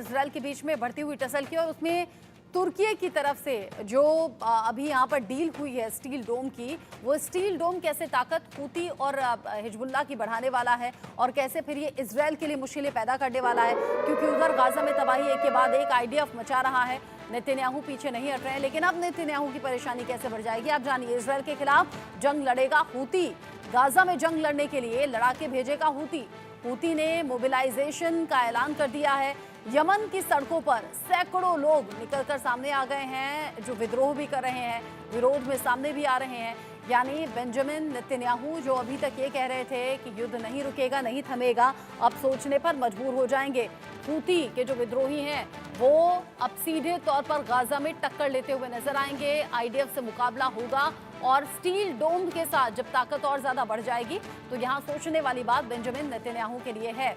Israel के बीच में बढ़ती हुई टसल की और उसमें तुर्की की तरफ से जो अभी यहाँ पर डील हुई है स्टील डोम की, वो स्टील डोम कैसे ताकत हूती और हिजबुल्लाह की बढ़ाने वाला है और कैसे फिर ये इजराइल के लिए मुश्किलें पैदा करने वाला है, क्योंकि उधर गाजा में तबाही एक के बाद एक आईडीएफ मचा रहा है। नेतन्याहू पीछे नहीं हट रहे हैं, लेकिन अब नेतन्याहू की परेशानी कैसे बढ़ जाएगी आप जानिए। इजराइल के खिलाफ जंग लड़ेगा हूती, गाजा में जंग लड़ने के लिए लड़ाके भेजेगा हूती। हूती ने मोबिलाइजेशन का ऐलान कर दिया है। यमन की सड़कों पर सैकड़ों लोग निकलकर सामने आ गए हैं, जो विद्रोह भी कर रहे हैं, विरोध में सामने भी आ रहे हैं। यानी बेंजामिन नेतन्याहू जो अभी तक ये कह रहे थे कि युद्ध नहीं रुकेगा, नहीं थमेगा, अब सोचने पर मजबूर हो जाएंगे। हूती के जो विद्रोही हैं वो अब सीधे तौर पर गाजा में टक्कर लेते हुए नजर आएंगे। आईडीएफ से मुकाबला होगा और स्टील डोम के साथ जब ताकत और ज्यादा बढ़ जाएगी तो यहाँ सोचने वाली बात बेंजामिन नेतन्याहू के लिए है।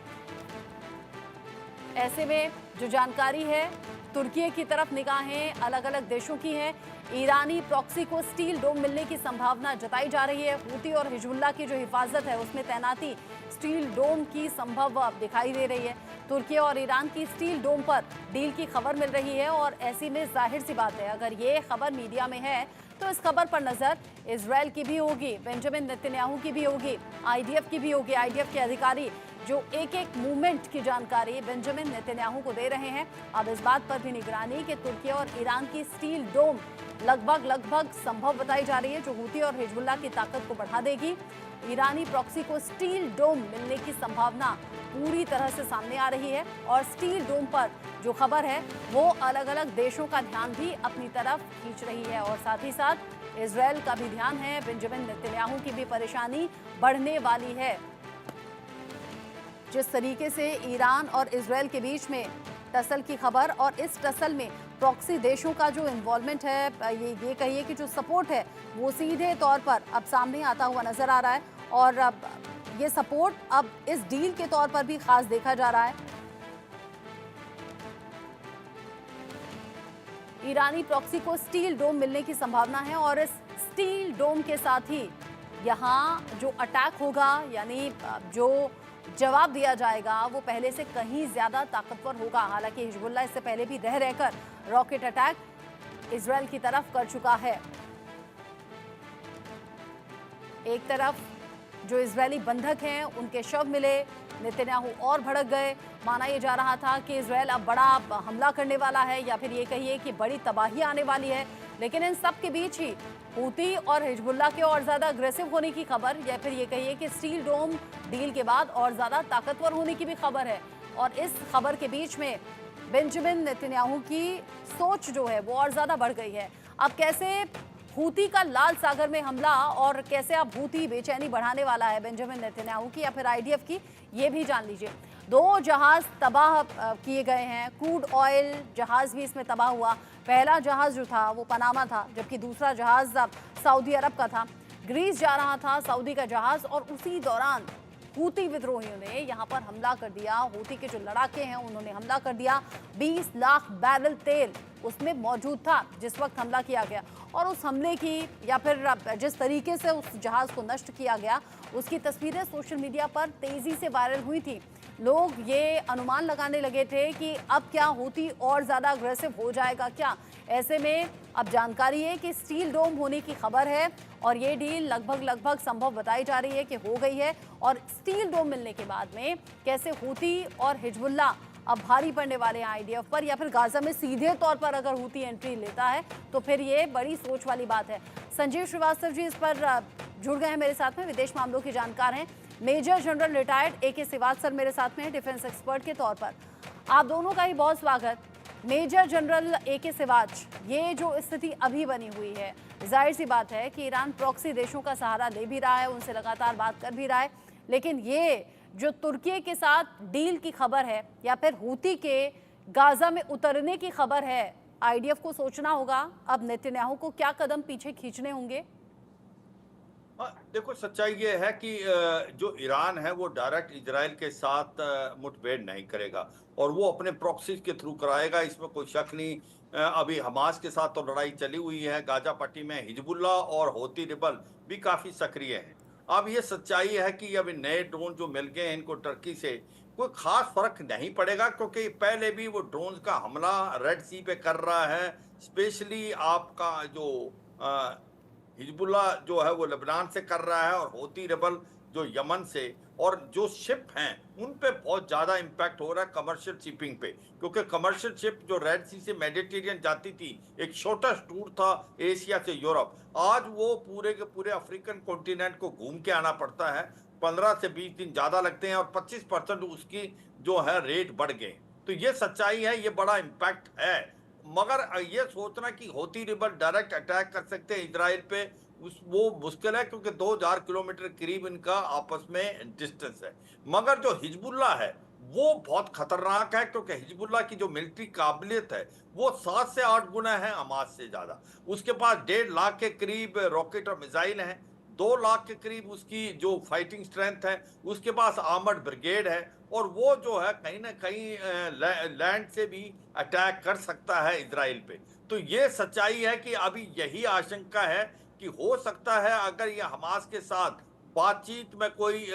ऐसे में जो जानकारी है, तुर्की की तरफ निगाहें अलग अलग देशों की हैं। ईरानी प्रॉक्सी को स्टील डोम मिलने की संभावना जताई जा रही है। हूती और हिजबुल्लाह की जो हिफाजत है उसमें तैनाती स्टील डोम की संभव अब दिखाई दे रही है। तुर्की और ईरान की स्टील डोम पर डील की खबर मिल रही है और ऐसी में जाहिर सी बात है, अगर ये खबर मीडिया में है तो इस खबर पर नजर इजराइल की भी होगी, बेंजामिन नेतन्याहू की भी होगी, आईडीएफ की भी होगी। आईडीएफ के अधिकारी जो एक एक मूवमेंट की जानकारी बेंजामिन नेतन्याहू को दे रहे हैं। अब इस बात पर भी निगरानी कि तुर्की और ईरान की स्टील डोम लगभग संभव बताई जा रही है, जो हूती और हिजबुल्लाह की ताकत को बढ़ा देगी। ईरानी प्रॉक्सी को स्टील डोम मिलने की संभावना पूरी तरह से सामने आ रही है और स्टील डोम पर जो खबर है वो अलग अलग देशों का ध्यान भी अपनी तरफ खींच रही है और साथ ही साथ इजराइल का भी ध्यान है। बेंजामिन नेतन्याहू की भी परेशानी बढ़ने वाली है। जिस तरीके से ईरान और इजराइल के बीच में टसल की खबर और इस टसल में प्रॉक्सी देशों का जो इन्वॉल्वमेंट है, ये कहिए कि जो सपोर्ट है वो सीधे तौर पर अब सामने आता हुआ नजर आ रहा है और अब ये सपोर्ट अब इस डील के तौर पर भी खास देखा जा रहा है। ईरानी प्रॉक्सी को स्टील डोम मिलने की संभावना है और इस स्टील डोम के साथ ही यहाँ जो अटैक होगा, यानी जो जवाब दिया जाएगा वो पहले से कहीं ज्यादा ताकतवर होगा। हालांकि हिजबुल्लाह इससे पहले भी रह रहकर रॉकेट अटैक इजराइल की तरफ कर चुका है। एक तरफ जो इजरायली बंधक हैं उनके शव मिले, नेतन्याहू और भड़क गए। माना यह जा रहा था कि इजराइल अब बड़ा हमला करने वाला है या फिर ये कहिए कि बड़ी तबाही आने वाली है, लेकिन इन सब के बीच ही हूती और हिजबुल्लाह के और ज़्यादा अग्रेसिव होने की खबर या फिर ये कहिए कि स्टील डोम डील के बाद और ज़्यादा ताकतवर होने की भी खबर है। और इस खबर के बीच में बेंजामिन नेतन्याहू की सोच जो है वो और ज़्यादा बढ़ गई है। अब कैसे हूती का लाल सागर में हमला और कैसे अब हूती बेचैनी बढ़ाने वाला है बेंजामिन नेतन्याहू की या फिर आईडीएफ की, ये भी जान लीजिए। 2 जहाज तबाह किए गए हैं, क्रूड ऑयल जहाज भी इसमें तबाह हुआ। पहला जहाज जो था वो पनामा था, जबकि दूसरा जहाज सऊदी अरब का था। ग्रीस जा रहा था सऊदी का जहाज और उसी दौरान हूती विद्रोहियों ने यहाँ पर हमला कर दिया। हूती के जो लड़ाके हैं उन्होंने हमला कर दिया। 20 लाख बैरल तेल उसमें मौजूद था जिस वक्त हमला किया गया और उस हमले की या फिर जिस तरीके से उस जहाज को नष्ट किया गया उसकी तस्वीरें सोशल मीडिया पर तेजी से वायरल हुई थी। लोग ये अनुमान लगाने लगे थे कि अब क्या हूती और ज़्यादा अग्रेसिव हो जाएगा क्या। ऐसे में अब जानकारी है कि स्टील डोम होने की खबर है और ये डील लगभग संभव बताई जा रही है कि हो गई है। और स्टील डोम मिलने के बाद में कैसे हूती और हिजबुल्लाह अब भारी पड़ने वाले हैं आईडीएफ पर, या फिर गाजा में सीधे तौर पर अगर हूती एंट्री लेता है तो फिर ये बड़ी सोच वाली बात है। संजीव श्रीवास्तव जी इस पर जुड़ गए हैं मेरे साथ में, विदेश मामलों के जानकार हैं। Major general retired AK Siwach sir मेरे साथ में, डिफेंस एक्सपर्ट के तौर पर। आप दोनों का ही बहुत स्वागत। मेजर जनरल AK सिवाच, ये जो स्थिति अभी बनी हुई है, जाहिर सी बात है कि ईरान प्रॉक्सी देशों का सहारा ले भी रहा है, उनसे लगातार बात कर भी रहा है, लेकिन ये जो तुर्की के साथ डील की खबर है या फिर हूती के गाजा में उतरने की खबर है, आईडीएफ को सोचना होगा अब नेतन्याहू को क्या कदम पीछे खींचने होंगे। देखो, सच्चाई ये है कि जो ईरान है वो डायरेक्ट इजराइल के साथ मुठभेड़ नहीं करेगा और वो अपने प्रॉक्सी के थ्रू कराएगा, इसमें कोई शक नहीं। अभी हमास के साथ तो लड़ाई चली हुई है, गाजा पट्टी में हिजबुल्लाह और हौती रिबल भी काफी सक्रिय हैं। अब ये सच्चाई है कि अब नए ड्रोन जो मिल गए हैं इनको टर्की से, कोई खास फर्क नहीं पड़ेगा, क्योंकि पहले भी वो ड्रोन का हमला रेड सी पे कर रहा है। स्पेशली आपका जो हिजबुल्ला जो है वो लेबनान से कर रहा है, और हौती रेबल जो यमन से, और जो शिप हैं उन पे बहुत ज्यादा इम्पैक्ट हो रहा है कमर्शियल शिपिंग पे, क्योंकि कमर्शियल शिप जो रेड सी से मेडिटेरियन जाती थी, एक शॉर्टेस्ट टूर था एशिया से यूरोप, आज वो पूरे के पूरे अफ्रीकन कॉन्टिनेंट को घूम के आना पड़ता है। 15 से 20 दिन ज्यादा लगते हैं, और 25% उसकी जो है रेट बढ़ गए। तो ये सच्चाई है, ये बड़ा इम्पैक्ट है। मगर ये सोचना कि हौती रेबल डायरेक्ट अटैक कर सकते हैं इजराइल पे, उस वो मुश्किल है, क्योंकि 2000 किलोमीटर करीब इनका आपस में डिस्टेंस है। मगर जो हिजबुल्ला है वो बहुत खतरनाक है, क्योंकि हिजबुल्ला की जो मिलिट्री काबिलियत है वो 7 से 8 गुना है हमास से ज्यादा। उसके पास 1.5 लाख के करीब रॉकेट और मिसाइल हैं, 2 लाख के करीब उसकी जो फाइटिंग स्ट्रेंथ है, उसके पास आर्मर्ड ब्रिगेड है, और वो जो है कहीं ना कहीं लैंड से भी अटैक कर सकता है इजराइल पे। तो ये सच्चाई है कि अभी यही आशंका है कि हो सकता है अगर ये हमास के साथ बातचीत में कोई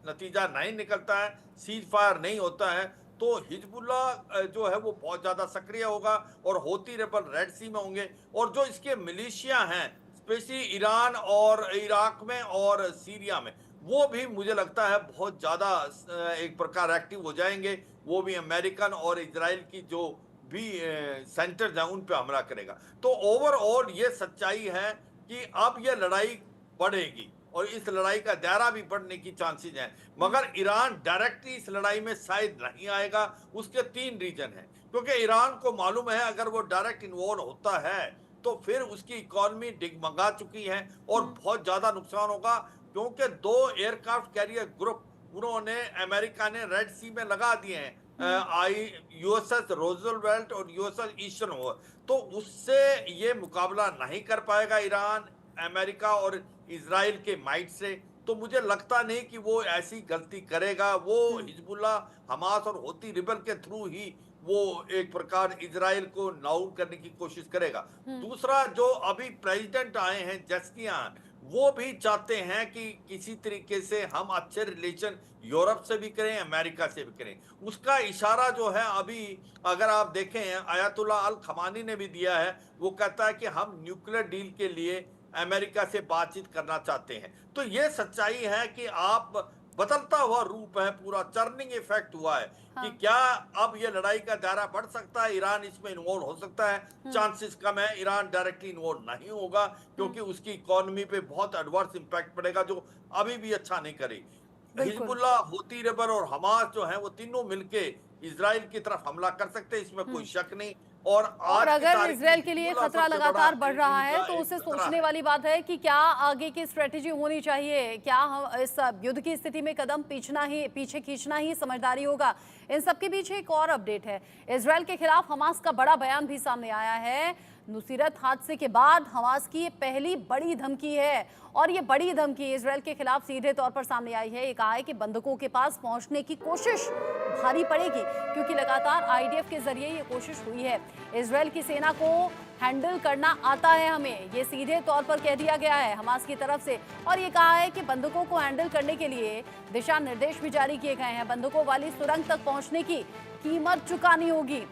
नतीजा नहीं निकलता है, सीज फायर नहीं होता है, तो हिजबुल्ला जो है वो बहुत ज्यादा सक्रिय होगा, और हौती रेबल रेड सी में होंगे, और जो इसके मिलिशिया हैं स्पेशली ईरान और इराक में और सीरिया में, वो भी मुझे लगता है बहुत ज्यादा एक प्रकार एक्टिव हो जाएंगे। वो भी अमेरिकन और इजराइल की जो भी सेंटर्स हैं उन पे हमला करेगा। तो ओवरऑल ये सच्चाई है कि अब ये लड़ाई बढ़ेगी, और इस लड़ाई का दायरा भी बढ़ने की चांसेस हैं। मगर ईरान डायरेक्टली इस लड़ाई में शायद नहीं आएगा। उसके 3 रीजन हैं, क्योंकि ईरान को मालूम है अगर वो डायरेक्ट इन्वॉल्व होता है तो फिर उसकी इकोनॉमी डिगमगा चुकी है और बहुत ज्यादा नुकसान होगा, क्योंकि 2 एयरक्राफ्ट कैरियर ग्रुप उन्होंने अमेरिका ने रेड सी में लगा दिए हैं, यूएसएस रोजवेल्ट और यूएसएस ईस्टर्न। तो उससे ये मुकाबला नहीं कर पाएगा ईरान, अमेरिका और इजराइल के माइट से। तो मुझे लगता नहीं कि वो ऐसी गलती करेगा। वो हिजबुल्ला, हमास और हौती रिबल के थ्रू ही वो एक प्रकार इजराइल को नाउन करने की कोशिश करेगा। दूसरा, जो अभी प्रेसिडेंट आए हैं जस्टियान, वो भी चाहते हैं कि किसी तरीके से हम अच्छे रिलेशन यूरोप से भी करें, अमेरिका से भी करें। उसका इशारा जो है अभी अगर आप देखें अयातुल्ला अल खमानी ने भी दिया है। वो कहता है कि हम न्यूक्लियर डील के लिए अमेरिका से बातचीत करना चाहते हैं। तो ये सच्चाई है कि आप बदलता हुआ रूप है, पूरा टर्निंग इफेक्ट हुआ है। कि क्या अब ये लड़ाई का दायरा बढ़ सकता है, ईरान इसमें इन्वॉल्व हो सकता है? चांसेस कम है। ईरान डायरेक्टली इन्वॉल्व नहीं होगा, क्योंकि उसकी इकोनॉमी पे बहुत एडवर्स इंपैक्ट पड़ेगा, जो अभी भी अच्छा नहीं करी। हिजबुल्ला, हौती रेबल और हमास जो है वो तीनों मिलके इजराइल की तरफ हमला कर सकते हैं, इसमें कोई शक नहीं। और अगर इजराइल के लिए खतरा लगातार बढ़ रहा है तो उसे सोचने वाली बात है कि क्या आगे की स्ट्रेटेजी होनी चाहिए, क्या हम इस युद्ध की स्थिति में कदम पीछे खींचना ही समझदारी होगा। इन सबके पीछे एक और अपडेट है। इजराइल के खिलाफ हमास का बड़ा बयान भी सामने आया है। नुसीरत हादसे के बाद हमास की ये पहली बड़ी धमकी है, और ये बड़ी धमकी इजराइल के खिलाफ सीधे तौर पर सामने आई है। ये कहा है कि बंधकों के पास पहुंचने की कोशिश भारी पड़ेगी, क्योंकि लगातार आईडीएफ के जरिए ये कोशिश हुई है। इजराइल की सेना को हैंडल करना आता है हमें, ये सीधे तौर पर कह दिया गया है हमास की तरफ से। और ये कहा है कि बंधकों को हैंडल करने के लिए दिशा निर्देश भी जारी किए गए हैं। बंधकों वाली सुरंग तक पहुंचने की कीमत चुकानी होगी।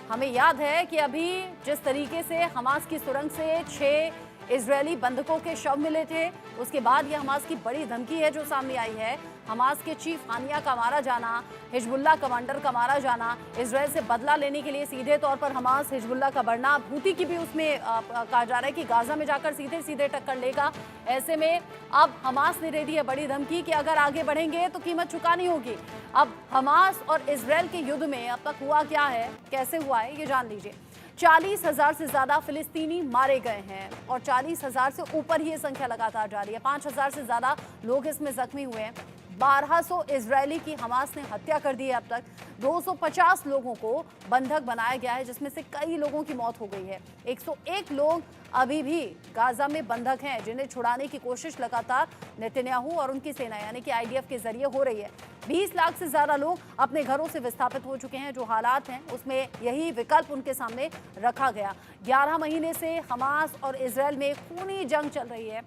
हमें याद है कि अभी जिस तरीके से हमास की सुरंग से 6 इजरायली बंधकों के शव मिले थे, उसके बाद ये हमास की बड़ी धमकी है जो सामने आई है। हमास के चीफ हानिया का मारा जाना, हिजबुल्ला कमांडर का मारा जाना, इजराइल से बदला लेने के लिए सीधे तौर पर हमास हिजबुल्ला का बढ़ना, हूती की भी उसमें कहा जा रहा है कि गाजा में जाकर सीधे सीधे टक्कर लेगा। ऐसे में अब हमास ने दे दी है बड़ी धमकी कि अगर आगे बढ़ेंगे तो कीमत चुकानी होगी। अब हमास और इजराइल के युद्ध में अब तक हुआ क्या है, कैसे हुआ है, ये जान लीजिए। 40,000 से ज्यादा फिलिस्तीनी मारे गए हैं, और 40,000 से ऊपर ही ये संख्या लगातार जारी है। 5,000 से ज्यादा लोग इसमें जख्मी हुए हैं। 1200 इजरायली की हमास ने हत्या कर दी है अब तक। 250 लोगों को बंधक बनाया गया है, जिसमें से कई लोगों की मौत हो गई है। 101 लोग अभी भी गाजा में बंधक हैं, जिन्हें छुड़ाने की कोशिश लगातार नेतन्याहू और उनकी सेना यानी कि आईडीएफ के जरिए हो रही है। 20 लाख से ज्यादा लोग अपने घरों से विस्थापित हो चुके हैं। जो हालात हैं उसमें यही विकल्प उनके सामने रखा गया। 11 महीने से हमास और इजराइल में खूनी जंग चल रही है।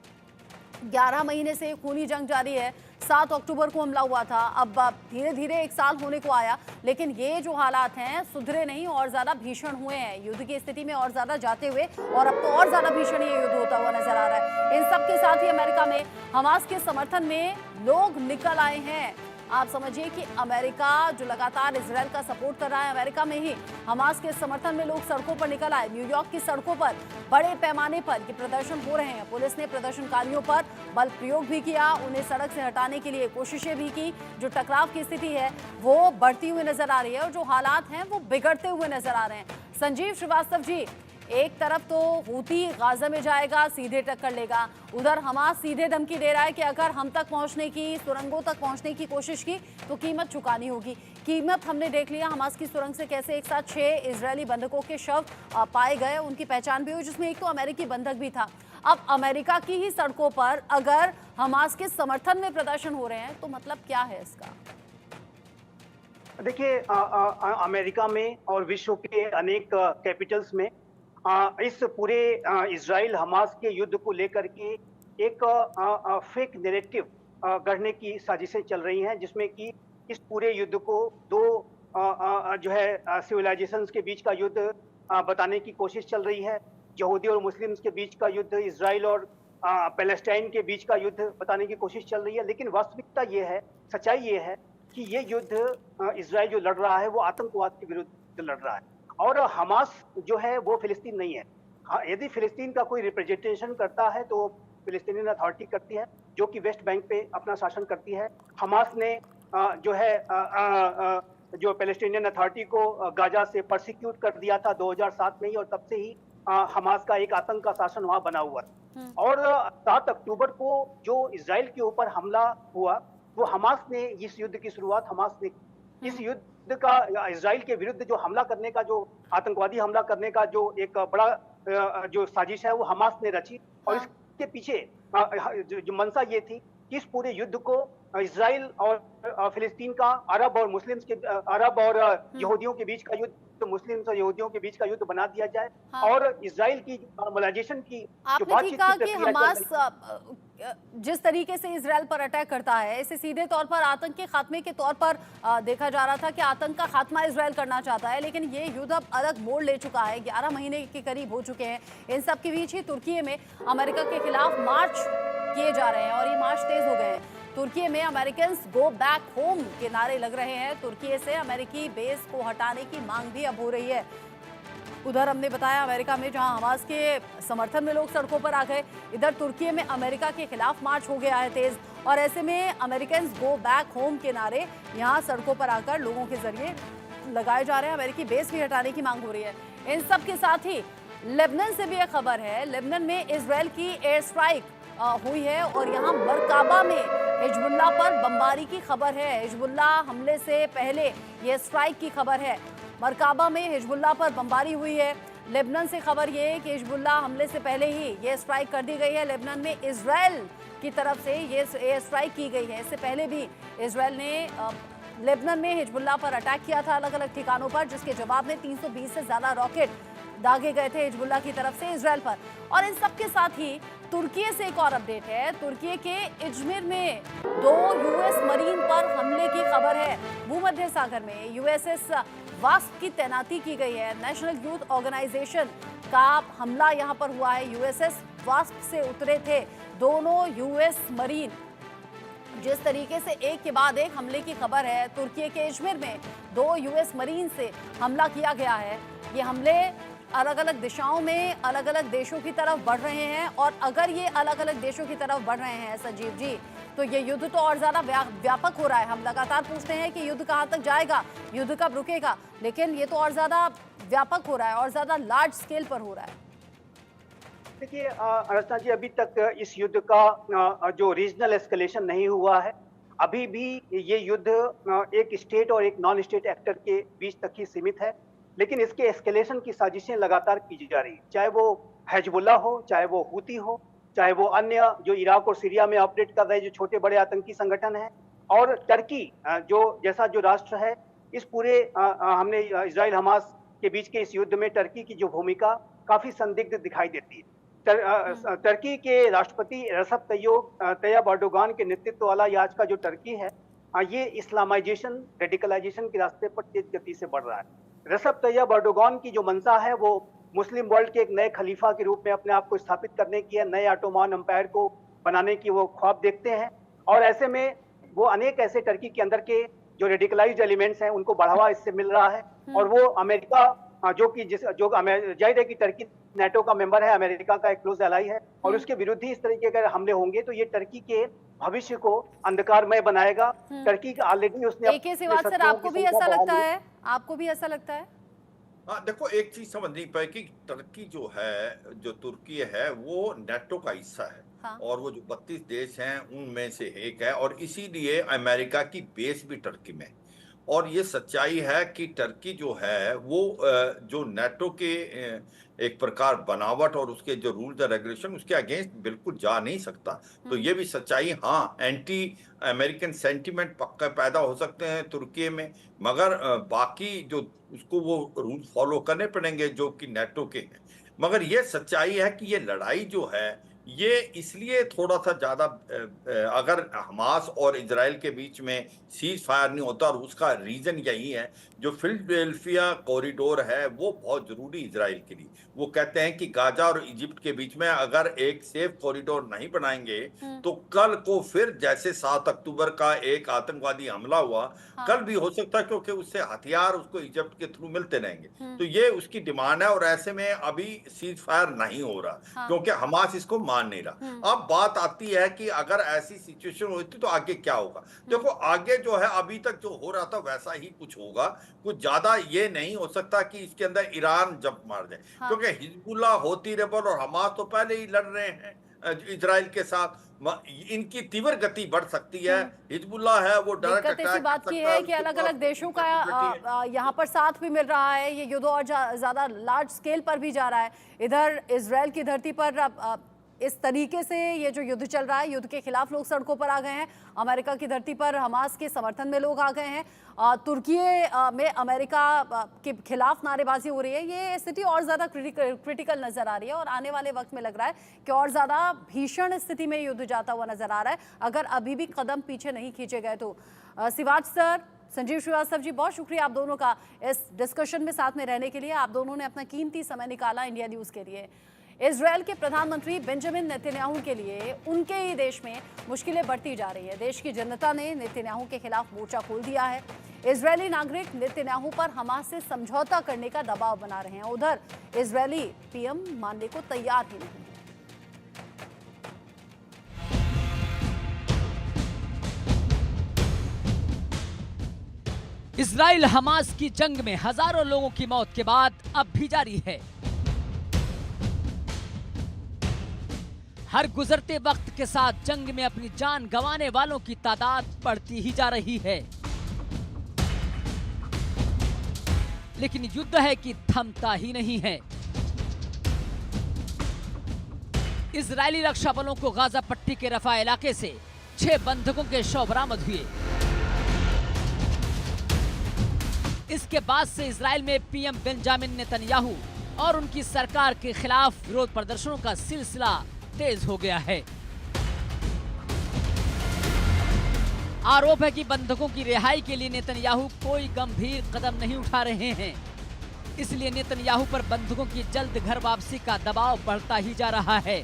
11 महीने से खूनी जंग जारी है। 7 अक्टूबर को हमला हुआ था। अब धीरे धीरे 1 साल होने को आया, लेकिन ये जो हालात हैं सुधरे नहीं, और ज्यादा भीषण हुए हैं, युद्ध की स्थिति में और ज्यादा जाते हुए, और अब तो और ज्यादा भीषण ये युद्ध होता हुआ नजर आ रहा है। इन सब के साथ ही अमेरिका में हमास के समर्थन में लोग निकल आए हैं। आप समझिए कि अमेरिका जो लगातार इजरायल का सपोर्ट कर रहा है, अमेरिका में ही हमास के समर्थन में लोग सड़कों पर निकल आए। न्यूयॉर्क की सड़कों पर बड़े पैमाने पर ये प्रदर्शन हो रहे हैं। पुलिस ने प्रदर्शनकारियों पर बल प्रयोग भी किया, उन्हें सड़क से हटाने के लिए कोशिशें भी की। जो टकराव की स्थिति है वो बढ़ती हुई नजर आ रही है और जो हालात हैं वो बिगड़ते हुए नजर आ रहे हैं। संजीव श्रीवास्तव जी, एक तरफ तो हूती गाजा में जाएगा, सीधे टक्कर लेगा, उधर हमास सीधे धमकी दे रहा है कि अगर हम तक पहुंचने की, सुरंगों तक पहुंचने की कोशिश की तो कीमत चुकानी होगी। कीमत हमने देख लिया, हमास की सुरंग से कैसे एक साथ 6 इजरायली बंधकों के शव पाए गए, उनकी पहचान भी हुई, जिसमें एक तो अमेरिकी बंधक भी था। अब अमेरिका की ही सड़कों पर अगर हमास के समर्थन में प्रदर्शन हो रहे हैं तो मतलब क्या है इसका? देखिए, अमेरिका में और विश्व के अनेक कैपिटल्स में इस पूरे इजराइल हमास के युद्ध को लेकर के एक फेक नैरेटिव गढ़ने की साजिशें चल रही हैं, जिसमें कि इस पूरे युद्ध को दो जो है सिविलाइजेशंस के बीच का युद्ध बताने की कोशिश चल रही है। यहूदी और मुस्लिम्स के बीच का युद्ध, इजराइल और पैलेस्टाइन के बीच का युद्ध बताने की कोशिश चल रही है। लेकिन वास्तविकता ये है, सच्चाई ये है कि ये युद्ध इजराइल जो लड़ रहा है वो आतंकवाद के विरुद्ध लड़ रहा है, और हमास जो है वो फिलिस्तीन नहीं है। हाँ, यदि फिलिस्तीन का कोई रिप्रेजेंटेशन करता है तो फिलिस्तीनियन अथॉरिटी करती है, जो कि वेस्ट बैंक पे अपना शासन करती है। हमास ने जो है जो पैलेस्टीनियन अथॉरिटी को गाजा से परसिक्यूट कर दिया था 2007 में ही, और तब से ही हमास का एक आतंक का शासन वहां बना हुआ है। और 7 अक्टूबर को जो इजराइल के ऊपर हमला हुआ, वो हमास ने इस युद्ध की शुरुआत हमास ने इस युद्ध का इजराइल के विरुद्ध जो हमला करने का, जो आतंकवादी हमला करने का जो एक बड़ा जो साजिश है वो हमास ने रची। और इसके पीछे जो मंशा ये थी कि इस पूरे युद्ध को इजराइल और फिलिस्तीन का, अरब और मुस्लिम्स के, अरब और यहूदियों के बीच का युद्ध, तो मुस्लिम्स और यहूदियों के बीच का युद्ध बना दिया जाए। हाँ। और इजराइल की नॉर्मलाइजेशन की जो आपने बातचीत ठीक की कहा कि प्रक्रिया चल हमास रही है, जिस तरीके से इजराइल पर अटैक करता है, इसे सीधे तौर पर आतंक के खात्मे के तौर पर देखा जा रहा था कि आतंक का खात्मा इजराइल करना चाहता है, लेकिन ये युद्ध अब अलग मोड़ ले चुका है। 11 महीने के करीब हो चुके हैं। इन सब के बीच ही तुर्की में अमेरिका के खिलाफ मार्च किए जा रहे हैं और ये मार्च तेज हो गए हैं। तुर्की में अमेरिकन्स गो बैक होम के नारे लग रहे हैं। तुर्की से अमेरिकी बेस को हटाने की मांग भी अब हो रही है। उधर हमने बताया अमेरिका में जहां हमास के समर्थन में लोग सड़कों पर आ गए, इधर तुर्की में अमेरिका के खिलाफ मार्च हो गया है तेज, और ऐसे में अमेरिकन्स गो बैक होम के नारे यहां सड़कों पर आकर लोगों के जरिए लगाए जा रहे हैं। अमेरिकी बेस भी हटाने की मांग हो रही है। इन सब के साथ ही लेबनान से भी एक खबर है। लेबनान में इजराइल की एयर स्ट्राइक हुई है और यहाँ मरकाबा में हिजबुल्लाह पर बमबारी की खबर है। हिजबुल्लाह हमले से पहले ये स्ट्राइक की खबर है। मरकाबा में हिजबुल्लाह पर बमबारी हुई है। लेबनान से खबर ये है कि हिजबुल्लाह हमले से पहले ही ये स्ट्राइक कर दी गई है। लेबनान में इजराइल की तरफ से ये एयर स्ट्राइक की गई है। इससे पहले भी इजराइल ने लेबनान में हिजबुल्लाह पर अटैक किया था अलग अलग ठिकानों पर, जिसके जवाब में 320 से ज्यादा रॉकेट दागे गए थे हिजबुल्लाह की तरफ से इजराइल पर। और इन सब के साथ ही तुर्की से एक और अपडेट है। तुर्की के इजमिर में 2 यूएस मरीन पर हमले की खबर है। भूमध्य सागर में यूएसएस वास्प की तैनाती की गई है। नेशनल यूथ ऑर्गेनाइजेशन का हमला यहां पर हुआ है। यूएसएस वास्प से उतरे थे दोनों यूएस मरीन। जिस तरीके से एक के बाद एक हमले की खबर है, तुर्की के इजमिर में 2 यूएस मरीन से हमला किया गया है। ये हमले अलग अलग दिशाओं में अलग अलग देशों की तरफ बढ़ रहे हैं, और अगर ये अलग अलग देशों की तरफ बढ़ रहे हैं संजीव जी, तो ये युद्ध तो और ज्यादा व्यापक हो रहा है। हम लगातार पूछते हैं कि युद्ध कहां तक जाएगा, युद्ध कब रुकेगा, लेकिन ये तो और ज्यादा व्यापक हो रहा है और ज्यादा लार्ज स्केल पर हो रहा है। देखिए रचना जी, अभी तक इस युद्ध का जो रीजनल एस्केलेशन नहीं हुआ है। अभी भी ये युद्ध एक स्टेट और एक नॉन स्टेट एक्टर के बीच तक ही सीमित है, लेकिन इसके एस्केलेशन की साजिशें लगातार की जा रही है। चाहे वो हिजबुल्लाह हो, चाहे वो हूती हो, चाहे वो अन्य जो इराक और सीरिया में ऑपरेट कर रहे जो छोटे बड़े आतंकी संगठन हैं, और टर्की जो जैसा जो राष्ट्र है, इस पूरे हमने इजराइल हमास के बीच के इस युद्ध में टर्की की जो भूमिका काफी संदिग्ध दिखाई देती है। टर्की के राष्ट्रपति रसप तैयब अर्दोगान के नेतृत्व वाला ये आज का जो टर्की है, ये इस्लामाइजेशन, रेडिकलाइजेशन के रास्ते पर तेज गति से बढ़ रहा है। रसप तैयब अर्दोगान की जो मंशा है वो मुस्लिम वर्ल्ड के एक नए खलीफा के रूप में अपने आप को स्थापित करने की है, नए ऑटोमान एम्पायर को बनाने की वो ख्वाब देखते हैं। और ऐसे में वो अनेक ऐसे टर्की के अंदर के जो रेडिकलाइज्ड एलिमेंट्स हैं उनको बढ़ावा इससे मिल रहा है। और वो अमेरिका जाहिर है कि टर्की नेटो का मेंबर है, अमेरिका का एक क्लोज एलाई है, और उसके विरुद्ध ही इस तरीके के हमले होंगे तो ये टर्की के भविष्य को अंधकारमय बनाएगा। टर्की का ऑलरेडी उसने सर, आपको भी ऐसा लगता है? आपको भी ऐसा लगता है? हाँ, देखो, एक चीज समझ नहीं पाए कि टर्की जो है, जो तुर्की है, वो नेटो का हिस्सा है। हाँ। और वो जो 32 देश हैं उनमें से एक है, और इसीलिए अमेरिका की बेस भी टर्की में। और ये सच्चाई है कि टर्की जो है वो जो नेटो के एक प्रकार बनावट और उसके जो रूल्स एंड रेगुलेशन, उसके अगेंस्ट बिल्कुल जा नहीं सकता। तो ये भी सच्चाई, हाँ, एंटी अमेरिकन सेंटिमेंट पक्का पैदा हो सकते हैं तुर्की में, मगर बाकी जो उसको वो रूल फॉलो करने पड़ेंगे जो कि नेटो के हैं। मगर ये सच्चाई है कि ये लड़ाई जो है ये इसलिए थोड़ा सा ज्यादा, अगर हमास और इजराइल के बीच में सीज फायर नहीं होता, और उसका रीजन यही है, जो फिलाडेल्फिया कॉरिडोर है वो बहुत जरूरी इजराइल के लिए। वो कहते हैं कि गाजा और इजिप्ट के बीच में अगर एक सेफ कॉरिडोर नहीं बनाएंगे तो कल को फिर जैसे 7 अक्टूबर का एक आतंकवादी हमला हुआ, हाँ। कल भी हो सकता है, क्योंकि उससे हथियार उसको इजिप्ट के थ्रू मिलते रहेंगे। तो ये उसकी डिमांड है, और ऐसे में अभी सीज फायर नहीं हो रहा, हाँ। क्योंकि हमास इसको मान नहीं रहा। अब बात आती है कि अगर ऐसी सिचुएशन होती तो आगे क्या होगा। देखो, आगे जो है अभी तक जो हो रहा था वैसा ही कुछ होगा, कुछ ज्यादा ये नहीं हो सकता कि इसके अंदर ईरान जंप मार जाए। हाँ। क्योंकि हिजबुल्लाह, होती रेबल और हमास तो पहले ही लड़ रहे हैं इजराइल के साथ। इनकी तीव्र गति बढ़ सकती है। हिजबुल्लाह है वो डायरेक्ट दिक्कत इसी बात की है कि अलग अलग देशों का यहाँ पर साथ भी मिल रहा है। ये युद्ध और ज्यादा लार्ज स्केल पर भी जा रहा है। इधर इजराइल की धरती पर इस तरीके से ये जो युद्ध चल रहा है, युद्ध के खिलाफ लोग सड़कों पर आ गए हैं। अमेरिका की धरती पर हमास के समर्थन में लोग आ गए हैं। तुर्की में अमेरिका के खिलाफ नारेबाजी हो रही है। ये स्थिति और ज़्यादा क्रिटिकल नज़र आ रही है, और आने वाले वक्त में लग रहा है कि और ज़्यादा भीषण स्थिति में युद्ध जाता हुआ नज़र आ रहा है, अगर अभी भी कदम पीछे नहीं खींचे गए तो। शिवाज सर, संजीव श्रीवास्तव जी, बहुत शुक्रिया आप दोनों का इस डिस्कशन में साथ में रहने के लिए। आप दोनों ने अपना कीमती समय निकाला इंडिया न्यूज़ के लिए। इजरायल के प्रधानमंत्री बेंजामिन नेतन्याहू के लिए उनके ही देश में मुश्किलें बढ़ती जा रही है। देश की जनता ने नेतन्याहू के खिलाफ मोर्चा खोल दिया है। इजरायली नागरिक नेतन्याहू पर हमास से समझौता करने का दबाव बना रहे हैं। उधर इजरायली पीएम मानने को तैयार ही नहीं। इजराइल हमास की जंग में हजारों लोगों की मौत के बाद अब भी जारी है। हर गुजरते वक्त के साथ जंग में अपनी जान गंवाने वालों की तादाद बढ़ती ही जा रही है। लेकिन युद्ध है कि थमता ही नहीं है। इजरायली रक्षा बलों को गाजा पट्टी के रफा इलाके से 6 बंधकों के शव बरामद हुए। इसके बाद से इजराइल में पीएम बेंजामिन नेतन्याहू और उनकी सरकार के खिलाफ विरोध प्रदर्शनों का सिलसिला तेज हो गया है। आरोप है कि बंधकों की रिहाई के लिए नेतन्याहू कोई गंभीर कदम नहीं उठा रहे हैं। इसलिए नेतन्याहू पर बंधकों की जल्द घर वापसी का दबाव बढ़ता ही जा रहा है।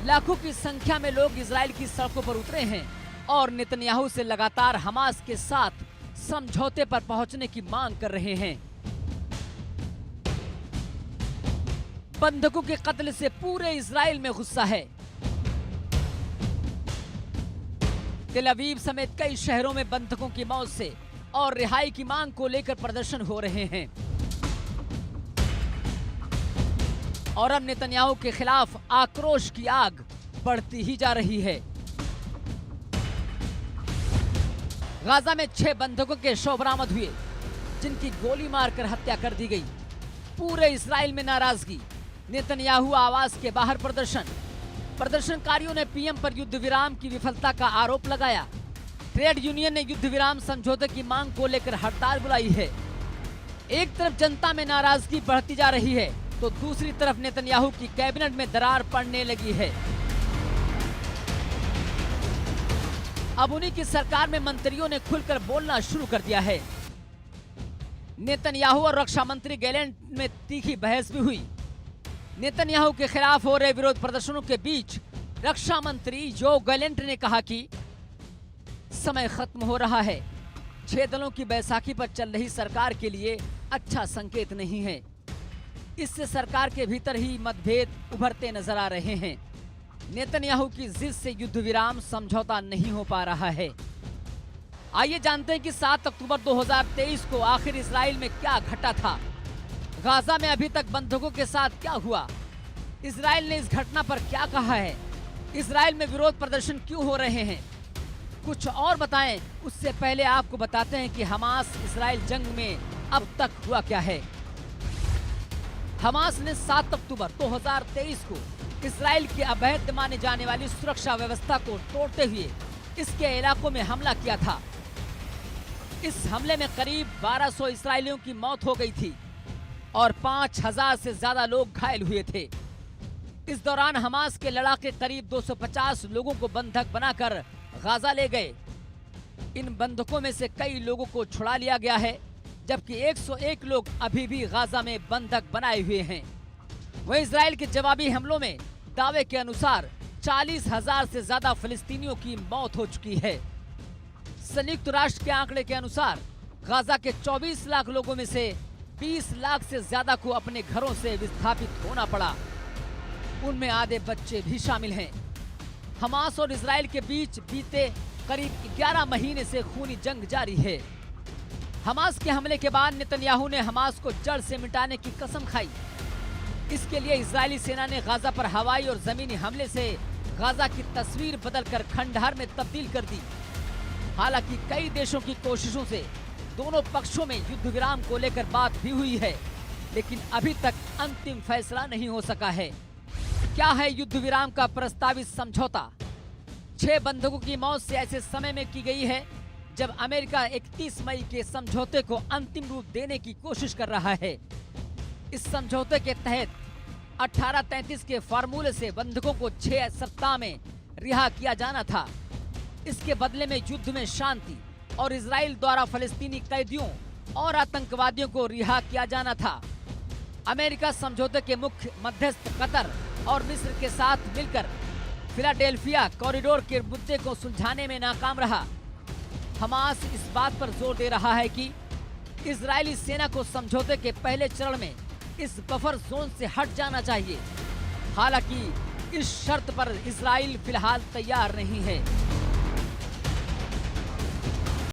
लाखों की संख्या में लोग इजराइल की सड़कों पर उतरे हैं और नेतन्याहू से लगातार हमास के साथ समझौते पर पहुंचने की मांग कर रहे हैं। बंधकों के कत्ल से पूरे इजराइल में गुस्सा है। तेल अवीव समेत कई शहरों में बंधकों की मौत से और रिहाई की मांग को लेकर प्रदर्शन हो रहे हैं। और अब नेतन्याहू के खिलाफ आक्रोश की आग बढ़ती ही जा रही है। गाजा में 6 बंधकों के शव बरामद हुए, जिनकी गोली मारकर हत्या कर दी गई। पूरे इजराइल में नाराजगी। नेतन्याहू आवास के बाहर प्रदर्शनकारियों ने पीएम पर युद्ध विराम की विफलता का आरोप लगाया। ट्रेड यूनियन ने युद्ध विराम समझौते की मांग को लेकर हड़ताल बुलाई है। एक तरफ जनता में नाराजगी बढ़ती जा रही है, तो दूसरी तरफ नेतन्याहू की कैबिनेट में दरार पड़ने लगी है। अब उन्हीं की सरकार में मंत्रियों ने खुलकर बोलना शुरू कर दिया है। नेतन्याहू और रक्षा मंत्री गैलेंट में तीखी बहस भी हुई। नेतन्याहू के खिलाफ हो रहे विरोध प्रदर्शनों के बीच रक्षा मंत्री योव गैलेंट ने कहा कि समय खत्म हो रहा है। 6 दलों की बैसाखी पर चल रही सरकार के लिए अच्छा संकेत नहीं है। इससे सरकार के भीतर ही मतभेद उभरते नजर आ रहे हैं। नेतन्याहू की जिद से युद्ध विराम समझौता नहीं हो पा रहा है। आइए जानते हैं कि 7 अक्टूबर 2023 को आखिर इजराइल में क्या घटा था। गाजा में अभी तक बंधकों के साथ क्या हुआ? इजराइल ने इस घटना पर क्या कहा है? इजराइल में विरोध प्रदर्शन क्यों हो रहे हैं? कुछ और बताएं। उससे पहले आपको बताते हैं कि हमास इजराइल जंग में अब तक हुआ क्या है। हमास ने 7 अक्टूबर 2023 को इजराइल के अवैध माने जाने वाली सुरक्षा व्यवस्था को तोड़ते हुए इसके इलाकों में हमला किया था। इस हमले में करीब 1200 इजरायलियों की मौत हो गई थी और 5000 से ज्यादा लोग घायल हुए थे। इस दौरान हमास के लड़ाके करीब 250 लोगों को बंधक बनाकर गाजा ले गए। इन बंधकों में से कई लोगों को छुड़ा लिया गया है, जबकि 101 लोग अभी भी गाजा में बंधक बनाए हुए हैं। वहीं इजराइल के जवाबी हमलों में दावे के अनुसार 40,000 से ज्यादा फिलिस्तीनियों की मौत हो चुकी है। संयुक्त राष्ट्र के आंकड़े के अनुसार गाजा के 24 लाख लोगों में से 20 लाख से ज्यादा को अपने घरों से विस्थापित होना पड़ा। उनमें आधे बच्चे भी शामिल हैं। हमास और इजराइल के बीच बीते करीब 11 महीने से खूनी जंग जारी है। हमास के हमले के बाद नेतन्याहू ने हमास को जड़ से मिटाने की कसम खाई। इसके लिए इजरायली सेना ने गाजा पर हवाई और जमीनी हमले से गाजा की तस्वीर बदलकर खंडहर में तब्दील कर दी। हालांकि कई देशों की कोशिशों से दोनों पक्षों में युद्ध विराम को लेकर बात भी हुई है, लेकिन अभी तक अंतिम फैसला नहीं हो सका है। क्या है युद्ध विराम का प्रस्तावित समझौता? 6 बंधकों की मौत से ऐसे समय में की गई है जब अमेरिका 31 मई के समझौते को अंतिम रूप देने की कोशिश कर रहा है। इस समझौते के तहत 1833 के फार्मूले से बंधकों को 6 सप्ताह में रिहा किया जाना था। इसके बदले में युद्ध में शांति और इजराइल द्वारा फलस्तीनी कैदियों और आतंकवादियों को रिहा किया जाना था। अमेरिका समझौते के मुख्य मध्यस्थ कतर और मिस्र के साथ मिलकर फिलाडेल्फिया कॉरिडोर के मुद्दे को सुलझाने में नाकाम रहा। हमास इस बात पर जोर दे रहा है कि इजरायली सेना को समझौते के पहले चरण में इस बफर जोन से हट जाना चाहिए। हालांकि इस शर्त पर इजराइल फिलहाल तैयार नहीं है।